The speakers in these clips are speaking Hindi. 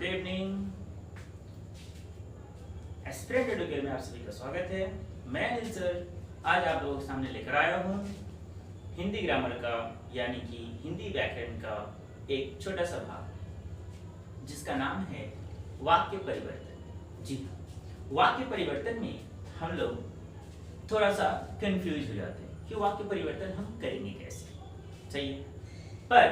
Good evening. एस्पिरेंट एडुकेयर में आप सभी का स्वागत है। मैं अनिल सर आज आप लोगों के सामने लेकर आया हूँ हिंदी ग्रामर का यानी कि हिंदी व्याकरण का एक छोटा सा भाग जिसका नाम है वाक्य परिवर्तन। जी हाँ, वाक्य परिवर्तन में हम लोग थोड़ा सा कंफ्यूज हो जाते हैं कि वाक्य परिवर्तन हम करेंगे कैसे। सही है, पर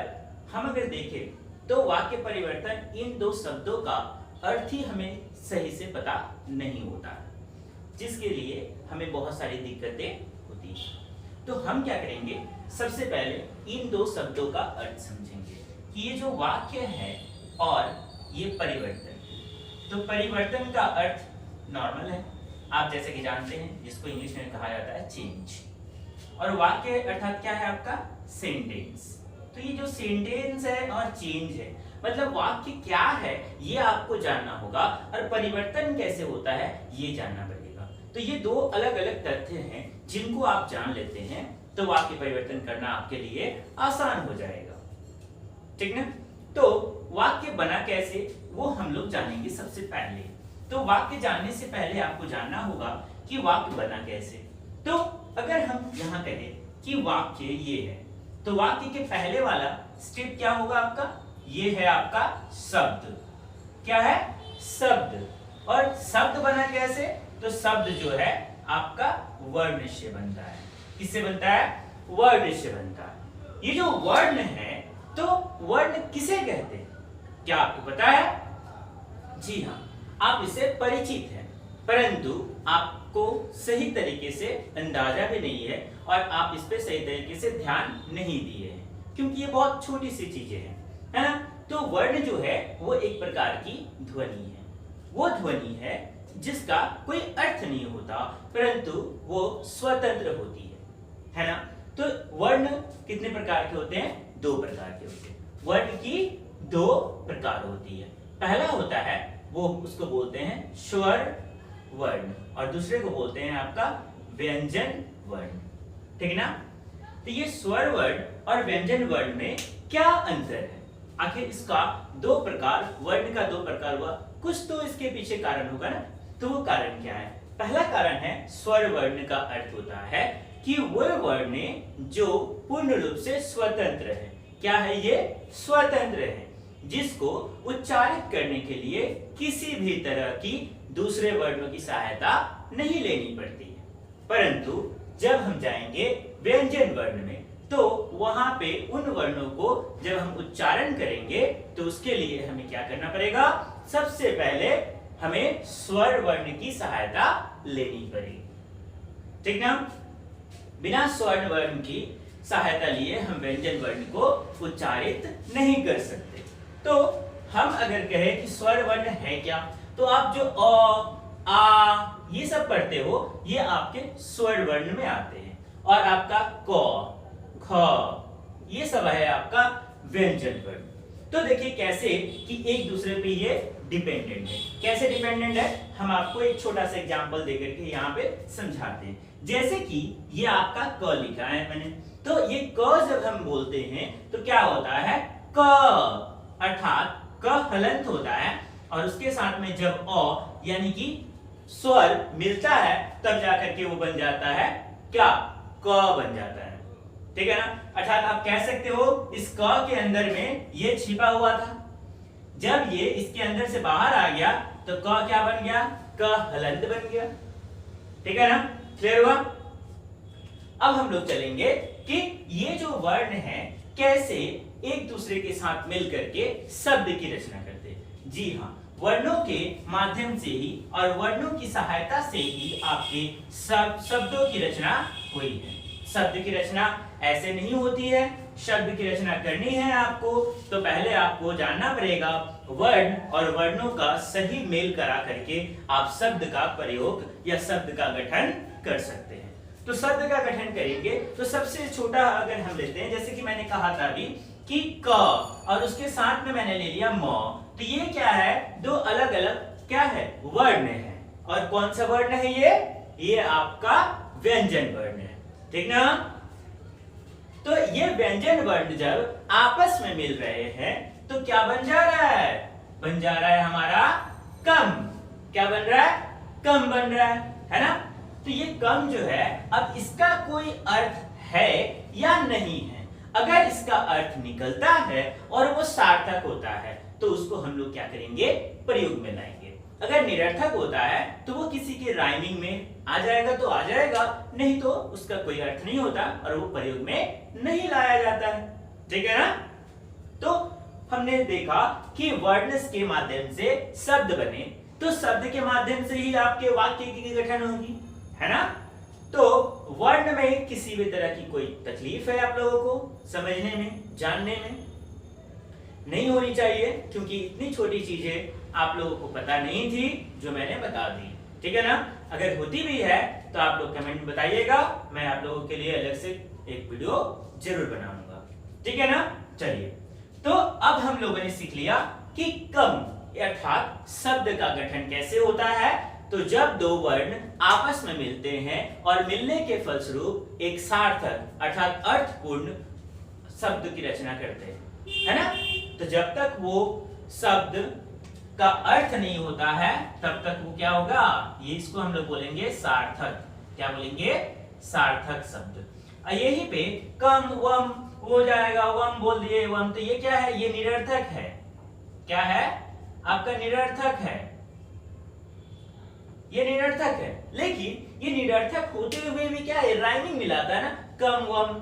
हम अगर देखें तो वाक्य परिवर्तन इन दो शब्दों का अर्थ ही हमें सही से पता नहीं होता, जिसके लिए हमें बहुत सारी दिक्कतें होती हैं। तो हम क्या करेंगे, सबसे पहले इन दो शब्दों का अर्थ समझेंगे कि ये जो वाक्य है और ये परिवर्तन। तो परिवर्तन का अर्थ नॉर्मल है, आप जैसे कि जानते हैं, जिसको इंग्लिश में कहा जाता है चेंज, और वाक्य अर्थात क्या है आपका सेंटेंस। तो ये जो सेंटेंस है और चेंज है, मतलब वाक्य क्या है ये आपको जानना होगा और परिवर्तन कैसे होता है ये जानना पड़ेगा। तो ये दो अलग अलग तथ्य हैं जिनको आप जान लेते हैं तो वाक्य परिवर्तन करना आपके लिए आसान हो जाएगा, ठीक ना। तो वाक्य बना कैसे वो हम लोग जानेंगे सबसे पहले। तो वाक्य जानने से पहले आपको जानना होगा कि वाक्य बना कैसे। तो अगर हम यहाँ कहें कि वाक्य ये है, तो वाक्य के पहले वाला स्टेप क्या होगा आपका, ये है आपका शब्द। क्या है, शब्द। और शब्द बना कैसे, तो शब्द जो है आपका वर्ण से बनता है। किससे बनता है, वर्ण से बनता है। ये जो वर्ण है, तो वर्ण किसे कहते हैं, क्या आपको पता है? जी हाँ, आप इससे परिचित हैं, परंतु आपको सही तरीके से अंदाजा भी नहीं है और आप इस पे सही तरीके से ध्यान नहीं दिए हैं, क्योंकि ये बहुत छोटी सी चीजें हैं, है ना। तो वर्ण जो है वो एक प्रकार की ध्वनि है। वो ध्वनि है जिसका कोई अर्थ नहीं होता, परंतु वो स्वतंत्र होती है ना। तो वर्ण कितने प्रकार के होते हैं, दो प्रकार के होते हैं। वर्ण की दो प्रकार होती है। पहला होता है वो उसको बोलते हैं स्वर वर्ण और दूसरे को बोलते हैं आपका व्यंजन वर्ण, ठीक ना। तो ये स्वर वर्ण और व्यंजन वर्ण में क्या अंतर है, आखिर इसका दो प्रकार, वर्ण का दो प्रकार हुआ, कुछ तो इसके पीछे कारण होगा ना। तो वो कारण क्या है, पहला कारण है स्वर वर्ण का अर्थ होता है कि वो वर्ण जो पूर्ण रूप से स्वतंत्र है। क्या है ये, स्वतंत्र है, जिसको उच्चारित करने के लिए किसी भी तरह की दूसरे वर्णों की सहायता नहीं लेनी पड़ती है। परंतु जब हम जाएंगे व्यंजन वर्ण में, तो वहां पे उन वर्णों को जब हम उच्चारण करेंगे तो उसके लिए हमें क्या करना पड़ेगा, सबसे पहले हमें स्वर वर्ण की सहायता लेनी पड़ेगी, ठीक ना। बिना स्वर वर्ण की सहायता लिए हम व्यंजन वर्ण को उच्चारित नहीं कर सकते। तो हम अगर कहें कि स्वर वर्ण है क्या, तो आप जो अ, आ ये सब पढ़ते हो ये आपके स्वर वर्ण में आते हैं, और आपका क, ख ये सब है आपका व्यंजन वर्ण। तो देखिए कैसे कि एक दूसरे पे ये डिपेंडेंट है। कैसे डिपेंडेंट है, हम आपको एक छोटा सा एग्जांपल देकर के यहाँ पे समझाते हैं। जैसे कि ये आपका क लिखा है मैंने, तो ये क जब हम बोलते हैं तो क्या होता है, क अर्थात क हलंत होता है, और उसके साथ में जब अ यानी कि स्वर मिलता है तब जाकर के वो बन जाता है क्या, क बन जाता है, ठीक है ना। अर्थात आप कह सकते हो इस क के अंदर में ये छिपा हुआ था, जब ये इसके अंदर से बाहर आ गया तो क क्या बन गया, क हलंत बन गया, ठीक है ना। क्लियर हुआ। अब हम लोग चलेंगे कि ये जो वर्ण है कैसे एक दूसरे के साथ मिलकर के शब्द की रचना करते हैं। जी हाँ, वर्णों के माध्यम से ही और वर्णों की सहायता से ही आपके शब्दों की रचना हुई है। शब्द की रचना ऐसे नहीं होती है। शब्द की रचना करनी है आपको तो पहले आपको जानना पड़ेगा वर्ण और वर्णों का सही मेल करा करके आप शब्द का प्रयोग या शब्द का गठन कर सकते हैं। तो शब्द का गठन करेंगे तो सबसे छोटा अगर हम लेते हैं, जैसे कि मैंने कहा था अभी कि क और उसके साथ में मैंने ले लिया म, तो ये क्या है, दो अलग अलग क्या है, वर्ण है। और कौन सा वर्ण है ये आपका व्यंजन वर्ण है, ठीक ना। तो ये व्यंजन वर्ण जब आपस में मिल रहे हैं तो क्या बन जा रहा है, बन जा रहा है हमारा कम। क्या बन रहा है? कम बन रहा है ना? तो ये कम जो है, अब इसका कोई अर्थ है या नहीं है? अगर इसका अर्थ निकलता है और वो सार्थक होता है तो उसको हम लोग क्या करेंगे? प्रयोग में लाएंगे। अगर निरर्थक होता है तो वो किसी के राइमिंग में आ जाएगा तो आ जाएगा, नहीं तो उसका कोई अर्थ नहीं होता और वो प्रयोग में नहीं लाया जाता है। ठीक है ना? तो हमने देखा कि वर्ण के माध्यम से शब्द बने, तो शब्द के माध्यम से ही आपके वाक्य की गठन होगी, है ना? तो वर्ण में किसी भी तरह की कोई तकलीफ है आप लोगों को समझने में, जानने में? नहीं होनी चाहिए, क्योंकि इतनी छोटी चीजें आप लोगों को पता नहीं थी जो मैंने बता दी। ठीक है ना? अगर होती भी है तो आप लोग कमेंट में बताइएगा, मैं आप लोगों के लिए अलग से एक वीडियो जरूर बनाऊंगा। ठीक है ना? चलिए, तो अब हम लोगों ने सीख लिया कि कम अर्थात शब्द का गठन कैसे होता है। तो जब दो वर्ण आपस में मिलते हैं और मिलने के फलस्वरूप एक सार्थक अर्थात अर्थपूर्ण शब्द की रचना करते हैं, है ना? तो जब तक वो शब्द का अर्थ नहीं होता है तब तक वो क्या होगा? ये इसको हम लोग बोलेंगे सार्थक। क्या बोलेंगे? सार्थक शब्द। यही पे कम वम हो जाएगा, वम बोल दिए वम, तो ये क्या है? ये निरर्थक है। क्या है? आपका निरर्थक है। ये निरर्थक है, लेकिन ये निरर्थक होते हुए भी क्या है? राइमिंग मिलाता है ना, कम वम,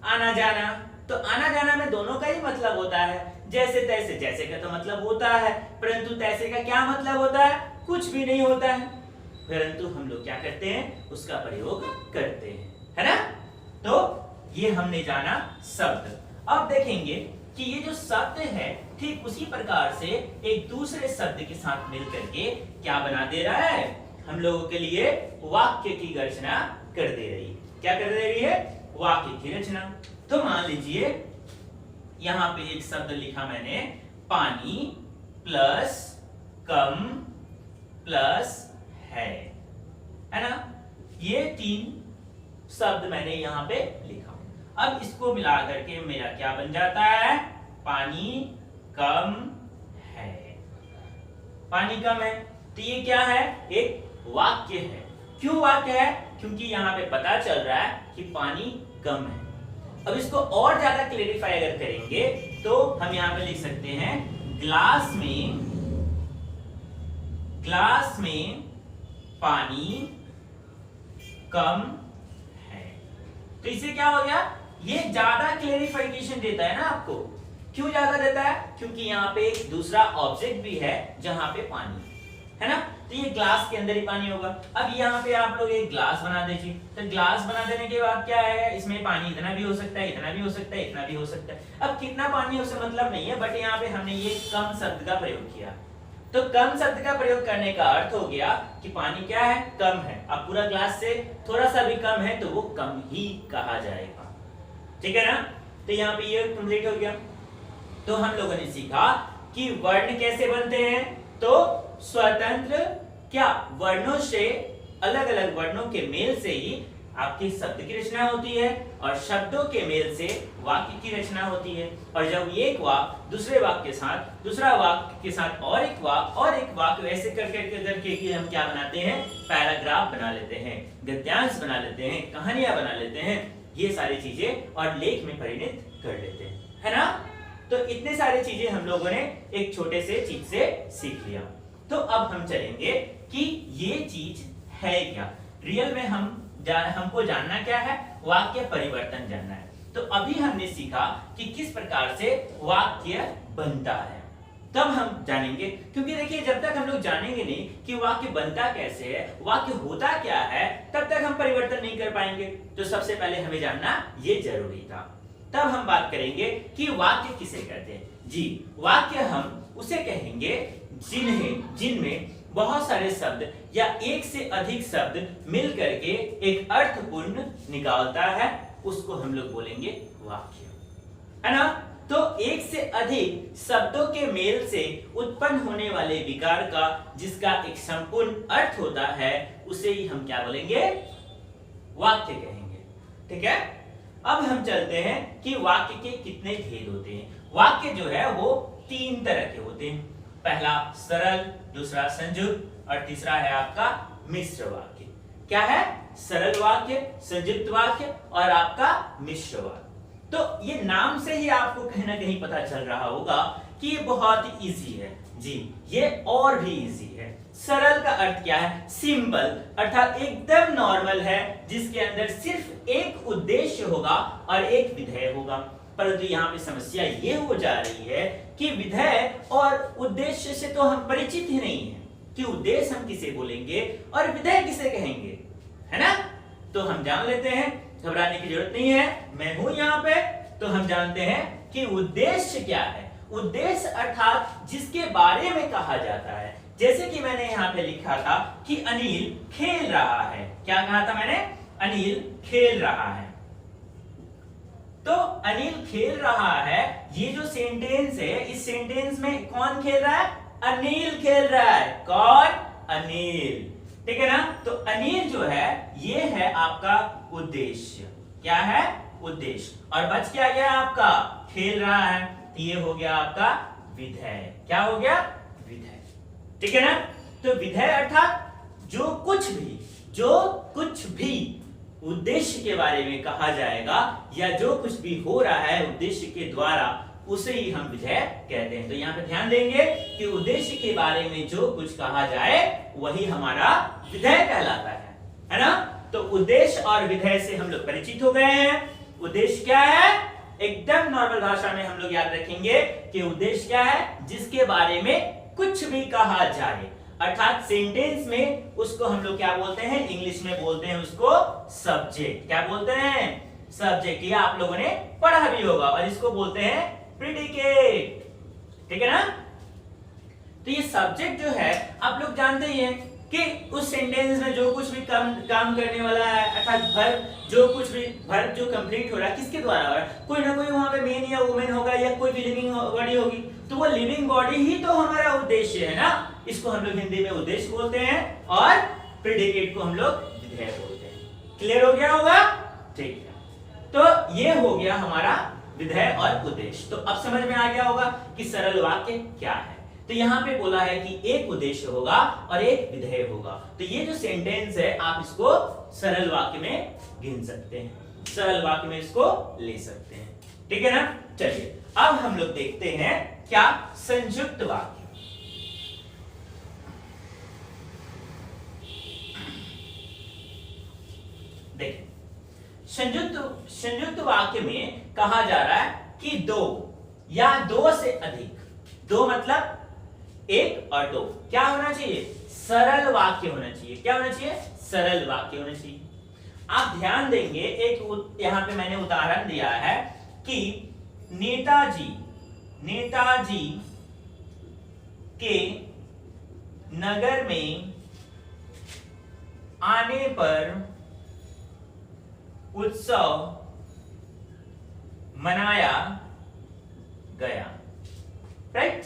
आना जाना। तो आना जाना में दोनों का ही मतलब होता है। जैसे तैसे, जैसे का तो मतलब होता है, परंतु तैसे का क्या मतलब होता है? कुछ भी नहीं होता है, परंतु हम लोग क्या करते हैं? उसका प्रयोग करते हैं, है ना? तो ये हमने जाना शब्द। अब देखेंगे कि ये जो शब्द है ठीक उसी प्रकार से एक दूसरे शब्द के साथ मिलकर के क्या बना दे रहा है? हम लोगों के लिए वाक्य की रचना कर दे रही है। क्या कर दे रही है? वाक्य की रचना। तो मान लीजिए यहां पे एक शब्द लिखा मैंने, पानी प्लस कम प्लस है ना? ये तीन शब्द मैंने यहां पे लिखा। अब इसको मिला करके मेरा क्या बन जाता है? पानी कम है। पानी कम है, तो ये क्या है? एक वाक्य है। क्यों वाक्य है? क्योंकि यहाँ पे पता चल रहा है कि पानी कम है। अब इसको और ज्यादा क्लेरिफाई अगर करेंगे तो हम यहाँ पे लिख सकते हैं, ग्लास में पानी कम है। तो इससे क्या हो गया? ये ज्यादा क्लेरिफिकेशन देता है ना आपको। क्यों ज्यादा देता है? क्योंकि यहाँ पे एक दूसरा ऑब्जेक्ट भी है जहां पे पानी है ना? तो ये ग्लास के अंदर ही पानी होगा। अब यहाँ पे आप लोग एक ग्लास बना दीजिए, तो ग्लास बना देने के बाद क्या है? इसमें पानी इतना भी हो सकता है, इतना भी हो सकता है, इतना भी हो सकता है। अब कितना पानी है उससे मतलब नहीं है, बट यहाँ पे हमने ये कम शब्द का प्रयोग किया। तो कम शब्द का प्रयोग करने का अर्थ हो गया कि पानी क्या है? कम है। अब पूरा ग्लास से थोड़ा सा भी कम है तो वो कम ही कहा जाएगा। ठीक है ना? तो यहाँ पे ये कंप्लीट हो गया। तो हम लोगों ने सीखा कि वर्ण कैसे बनते हैं। तो स्वतंत्र क्या वर्णों से, अलग अलग वर्णों के मेल से ही आपकी शब्द की रचना होती है और शब्दों के मेल से वाक्य की रचना होती है। और जब एक वाक्य दूसरे वाक्य के साथ, दूसरा वाक्य के साथ और एक वाक्य ऐसे करके कि हम क्या बनाते हैं? पैराग्राफ बना लेते हैं, गद्यांश बना लेते हैं, कहानियां बना लेते हैं, ये सारी चीजें और लेख में परिणत कर लेते हैं, है ना? तो इतने सारे चीजें हम लोगों ने एक छोटे से चीज से सीख लिया। तो अब हम चलेंगे कि ये चीज है क्या। रियल में हमको जानना क्या है? वाक्य परिवर्तन जानना है। तो अभी हमने सीखा कि किस प्रकार से वाक्य बनता है, तब हम जानेंगे। क्योंकि देखिए, जब तक हम लोग जानेंगे नहीं कि वाक्य बनता कैसे है, वाक्य होता क्या है, तब तक हम परिवर्तन नहीं कर पाएंगे। तो सबसे पहले हमें जानना ये जरूरी था। तब हम बात करेंगे कि वाक्य किसे कहते हैं। जी, वाक्य हम उसे कहेंगे जिनमें बहुत सारे शब्द या एक से अधिक शब्द मिल करके एक अर्थपूर्ण निकालता है, उसको हम लोग बोलेंगे वाक्य, है ना? तो एक से अधिक शब्दों के मेल से उत्पन्न होने वाले विकार का जिसका एक संपूर्ण अर्थ होता है, उसे ही हम क्या बोलेंगे? वाक्य कहेंगे। ठीक है? अब हम चलते हैं कि वाक्य के कितने भेद होते हैं। वाक्य जो है वो तीन तरह के होते हैं। पहला सरल, दूसरा संयुक्त और तीसरा है आपका मिश्र वाक्य। क्या है? सरल वाक्य, संयुक्त वाक्य और आपका मिश्र वाक्य। तो ये नाम से ही आपको कहीं ना कहीं पता चल रहा होगा कि ये बहुत इजी है जी, ये और भी इजी है। सरल का अर्थ क्या है? सिंपल, अर्थात एकदम नॉर्मल है, जिसके अंदर सिर्फ एक उद्देश्य होगा और एक विधेय होगा। परंतु यहाँ पे समस्या ये हो जा रही है कि विधेय और उद्देश्य से तो हम परिचित ही नहीं है कि उद्देश्य हम किसे बोलेंगे और विधेय किसे कहेंगे, है ना? तो हम जान लेते हैं, घबराने की जरूरत नहीं है, मैं हूं यहाँ पे। तो हम जानते हैं कि उद्देश्य क्या है। उद्देश्य अर्थात जिसके बारे में कहा जाता है। जैसे कि मैंने यहाँ पे लिखा था कि अनिल खेल रहा है। क्या कहा था मैंने? अनिल खेल रहा है। तो अनिल खेल रहा है, ये जो सेंटेंस है, इस सेंटेंस में कौन खेल रहा है? अनिल खेल रहा है। कौन? अनिल। ठीक है ना? तो अनिल जो है, ये है आपका उद्देश्य। क्या है? उद्देश्य। और बच क्या गया आपका? खेल रहा है, ये हो गया आपका विधेय। क्या हो गया? विधेय। ठीक है ना? तो विधेय अर्थात जो कुछ भी उद्देश्य के बारे में कहा जाएगा या जो कुछ भी हो रहा है उद्देश्य के द्वारा, उसे ही हम विधेय कहते हैं। तो यहाँ पे ध्यान देंगे कि उद्देश्य के बारे में जो कुछ कहा जाए वही हमारा विधेय कहलाता है ना? तो उद्देश्य और विधेय से हम लोग परिचित हो गए हैं। उद्देश्य क्या है? एकदम नॉर्मल भाषा में हम लोग याद रखेंगे कि उद्देश्य क्या है? जिसके बारे में कुछ भी कहा जाए, अर्थात सेंटेंस में उसको हम लोग क्या बोलते हैं? इंग्लिश में बोलते हैं उसको सब्जेक्ट। क्या बोलते हैं? सब्जेक्ट। ये आप लोगों ने पढ़ा भी होगा। और इसको बोलते हैं प्रीडिकेट। ठीक है ना? तो ये सब्जेक्ट जो है, आप लोग जानते ही हैं कि उस सेंटेंस में जो कुछ भी काम करने वाला है, अर्थात वर्ब, जो कुछ भी वर्ब जो कंप्लीट हो रहा है, किसके द्वारा हो रहा है? कोई ना कोई वहां पे मेन या वुमेन होगा या कोई भी लिविंग बॉडी होगी। तो वो लिविंग बॉडी ही तो हमारा उद्देश्य है ना? इसको हम लोग हिंदी में उद्देश्य बोलते हैं और प्रीडिकेट को हम लोग विधेय बोलते हैं। क्लियर हो गया होगा? ठीक है। तो ये हो गया हमारा विधेय और उद्देश्य। तो अब समझ में आ गया होगा कि सरल वाक्य क्या है। तो यहाँ पे बोला है कि एक उद्देश्य होगा और एक विधेय होगा। तो ये जो सेंटेंस है, आप इसको सरल वाक्य में गिन सकते हैं, सरल वाक्य में इसको ले सकते हैं। ठीक है ना? चलिए अब हम लोग देखते हैं क्या संयुक्त वाक्य। देखिए, संयुक्त वाक्य में कहा जा रहा है कि दो या दो से अधिक, दो मतलब एक और दो, क्या होना चाहिए? सरल वाक्य होना चाहिए। क्या होना चाहिए? सरल वाक्य होना चाहिए। आप ध्यान देंगे, एक यहां पे मैंने उदाहरण दिया है कि नेताजी के नगर में आने पर उत्सव मनाया गया। राइट?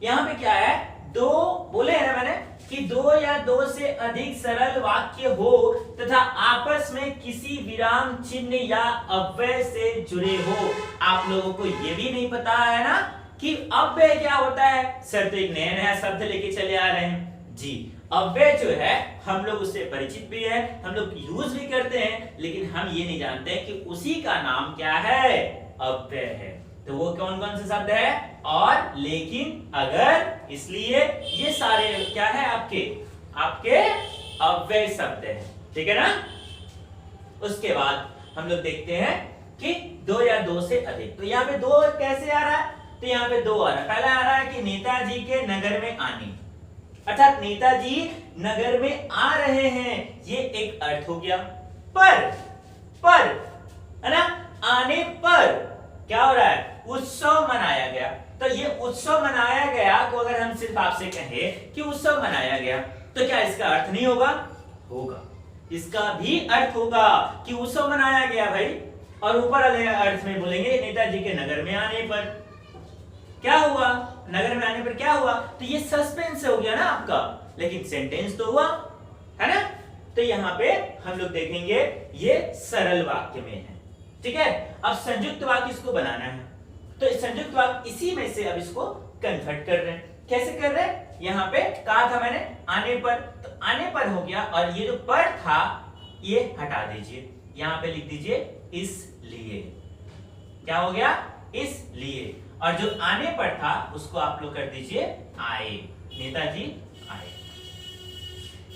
यहां पे क्या है? दो बोले है ना मैंने कि दो या दो से अधिक सरल वाक्य हो तथा आपस में किसी विराम चिन्ह या अव्यय से जुड़े हो। आप लोगों को यह भी नहीं पता है ना कि अव्यय क्या होता है? सर तो एक नया शब्द लेके चले आ रहे हैं जी। अव्यय जो है हम लोग उससे परिचित भी है, हम लोग यूज भी करते हैं, लेकिन हम ये नहीं जानते कि उसी का नाम क्या है? अव्यय है। तो वो कौन कौन से शब्द है? और, लेकिन, अगर, इसलिए, ये सारे क्या है? आपके अव्यय शब्द है। ठीक है ना? उसके बाद हम लोग देखते हैं कि दो या दो से अधिक। तो यहाँ पे दो कैसे आ रहा है? तो यहाँ पे दो आ रहा है। पहला आ रहा है कि नेताजी के नगर में आने, अर्थात नेताजी नगर में आ रहे हैं, ये एक अर्थ हो गया। पर है ना? आने पर क्या हो रहा है? उत्सव मनाया गया। तो ये उत्सव मनाया गया को अगर हम सिर्फ आपसे कहें कि उत्सव मनाया गया, तो क्या इसका अर्थ नहीं होगा? होगा। इसका भी अर्थ होगा कि उत्सव मनाया गया भाई। और ऊपर वाले अर्थ में बोलेंगे नेताजी के नगर में आने पर क्या हुआ? नगर में आने पर क्या हुआ? तो ये सस्पेंस हो गया ना आपका, लेकिन सेंटेंस तो हुआ, है ना? तो यहां पे हम लोग देखेंगे ये सरल वाक्य में है। ठीक है? अब संयुक्त वाक्य इसको बनाना है, तो संयुक्त वाक्य इसी में से अब इसको कन्वर्ट कर रहे हैं। कैसे कर रहे हैं, यहाँ पे कहा था मैंने आने पर, तो आने पर हो गया, और ये जो पर था ये हटा दीजिए, यहाँ पे लिख दीजिए इसलिए। क्या हो गया, इसलिए। और जो आने पर था उसको आप लोग कर दीजिए आए, नेताजी आए।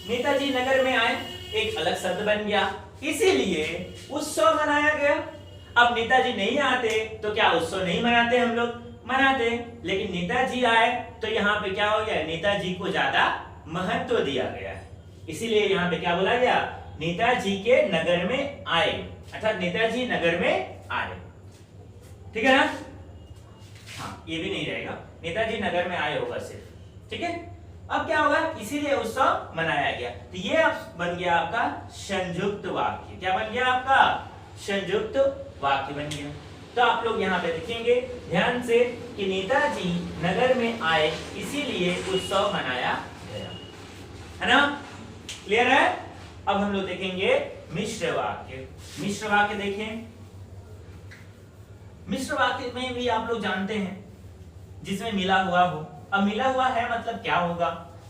नेताजी नगर में आए एक अलग शब्द बन गया, इसीलिए उत्सव मनाया गया। अब नेताजी नहीं आते तो क्या उत्सव नहीं मनाते, हम लोग मनाते, लेकिन नेताजी आए तो यहाँ पे क्या हो गया, नेताजी को ज्यादा महत्व दिया गया है, इसीलिए यहाँ पे क्या बोला गया, नेताजी के नगर में आए, अर्थात नेताजी नगर में आए। ठीक है ना, हाँ ये भी नहीं रहेगा, नेताजी नगर में आए होगा सिर्फ। ठीक है, अब क्या होगा, इसीलिए उत्सव मनाया गया। तो ये अब बन गया आपका संयुक्त वाक्य। क्या बन गया आपका, संयुक्त वाक्य बन गया। तो आप लोग यहाँ पे देखेंगे ध्यान से कि नेताजी नगर में आए इसीलिए उत्सव मनाया गया, है ना, क्लियर है। अब हम लोग देखेंगे मिश्र वाक्य। मिश्र वाक्य देखें, मिश्र वाक्य में भी आप लोग जानते हैं जिसमें मिला हुआ हो। अब मिला हुआ है मतलब क्या होगा,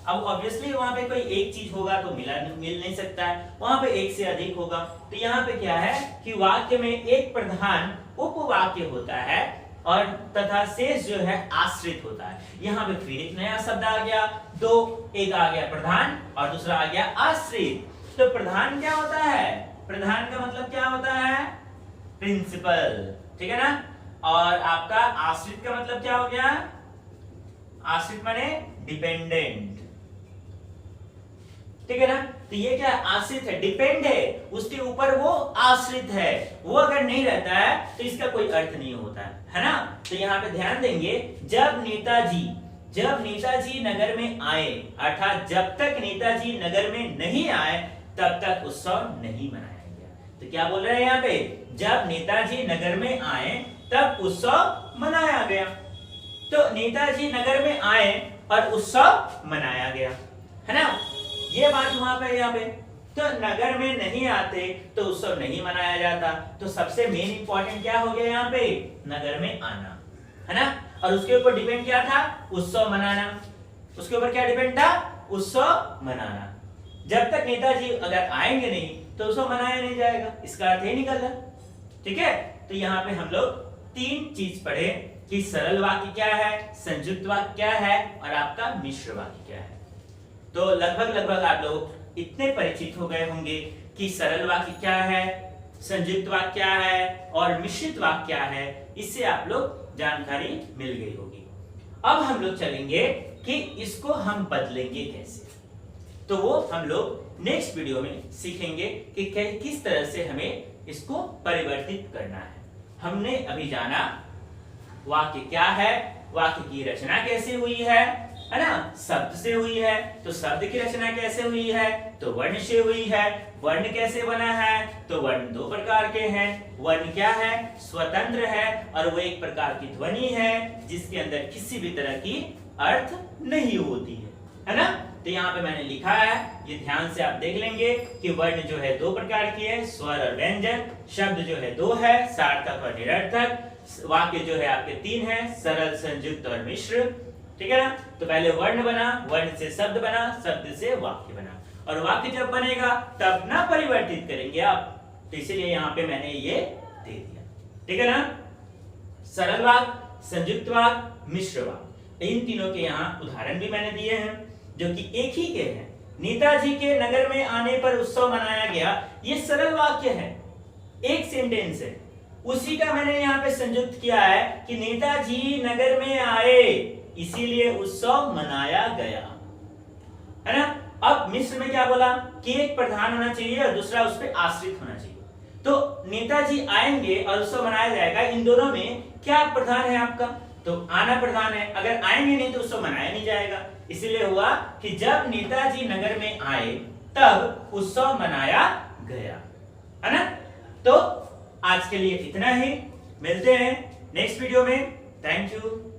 अब ऑब्वियसली वहां पे कोई एक चीज होगा तो मिल नहीं सकता है, वहां पे एक से अधिक होगा। तो यहाँ पे क्या है कि वाक्य में एक प्रधान उपवाक्य होता है और तथा शेष जो है आश्रित होता है। यहाँ पे फिर एक नया शब्द आ गया, दो, एक आ गया प्रधान और दूसरा आ गया आश्रित। तो प्रधान क्या होता है, प्रधान का मतलब क्या होता है, प्रिंसिपल, ठीक है ना। और आपका आश्रित का मतलब क्या हो गया, आश्रित माने डिपेंडेंट, ठीक है ना। तो ये क्या आश्रित है, डिपेंड है, उसके ऊपर वो आश्रित है, वो अगर नहीं रहता है तो इसका कोई अर्थ नहीं होता है ना। तो यहाँ पे ध्यान देंगे, जब नेताजी नगर में आए, अर्थात जब तक नेताजी नगर में नहीं आए तब तक उत्सव नहीं मनाया गया। तो क्या बोल रहे हैं यहाँ पे, जब नेताजी नगर में आए तब उत्सव मनाया गया। तो नेताजी नगर में आए और उत्सव मनाया गया, है ना, ये बात वहां पे यहाँ पे। तो नगर में नहीं आते तो उत्सव नहीं मनाया जाता। तो सबसे मेन इंपॉर्टेंट क्या हो गया यहाँ पे, नगर में आना, है ना। और उसके ऊपर डिपेंड क्या था, उत्सव मनाना। उसके ऊपर क्या डिपेंड था, उत्सव मनाना। जब तक नेताजी अगर आएंगे नहीं तो उत्सव मनाया नहीं जाएगा, इसका अर्थ ही निकल रहा। ठीक है, तो यहाँ पे हम लोग तीन चीज पढ़े कि सरल वाक्य क्या है, संयुक्त वाक्य क्या है और आपका मिश्र वाक्य क्या है। तो लगभग आप लोग इतने परिचित हो गए होंगे कि सरल वाक्य क्या है, संयुक्त वाक्य क्या है और मिश्रित वाक्य क्या है। इससे आप लोग जानकारी मिल गई होगी। अब हम लोग चलेंगे कि इसको हम बदलेंगे कैसे। तो वो हम लोग नेक्स्ट वीडियो में सीखेंगे कि किस तरह से हमें इसको परिवर्तित करना है। हमने अभी जाना वाक्य क्या है, वाक्य की रचना कैसे हुई है ना, शब्द से हुई है। तो शब्द की रचना कैसे हुई है, तो वर्ण से हुई है। वर्ण कैसे बना है, तो वर्ण दो प्रकार के हैं। वर्ण क्या है, स्वतंत्र है और वो एक प्रकार की ध्वनि है जिसके अंदर किसी भी तरह की अर्थ नहीं होती है ना। तो यहाँ पे मैंने लिखा है, ये ध्यान से आप देख लेंगे कि वर्ण जो है दो प्रकार की है, स्वर और व्यंजन। शब्द जो है दो है, सार्थक और निरर्थक। वाक्य जो है आपके तीन है, सरल, संयुक्त और मिश्र। ठीक है ना। तो पहले वर्ण बना, वर्ण से शब्द बना, शब्द से वाक्य बना, और वाक्य जब बनेगा तब ना परिवर्तित करेंगे आप। तो इसीलिए यहाँ पे मैंने ये दे दिया। ठीक है ना, सरल वाक्य, संयुक्त वाक्य, मिश्र वाक्य। इन तीनों के यहाँ उदाहरण भी मैंने दिए हैं जो कि एक ही के हैं। नेताजी के नगर में आने पर उत्सव मनाया गया, ये सरल वाक्य है, एक सेंटेंस है। उसी का मैंने यहाँ पे संयुक्त किया है कि नेताजी नगर में आए इसीलिए उत्सव मनाया गया, है ना। अब मिश्र में क्या बोला कि एक प्रधान होना चाहिए और दूसरा उस पर आश्रित होना चाहिए। तो नेताजी आएंगे और उत्सव मनाया जाएगा, इन दोनों में क्या प्रधान है आपका, तो आना प्रधान है। अगर आएंगे नहीं तो उत्सव मनाया नहीं जाएगा। इसीलिए हुआ कि जब नेताजी नगर में आए तब उत्सव मनाया गया, है ना। तो आज के लिए इतना ही, मिलते हैं नेक्स्ट वीडियो में। Thank you.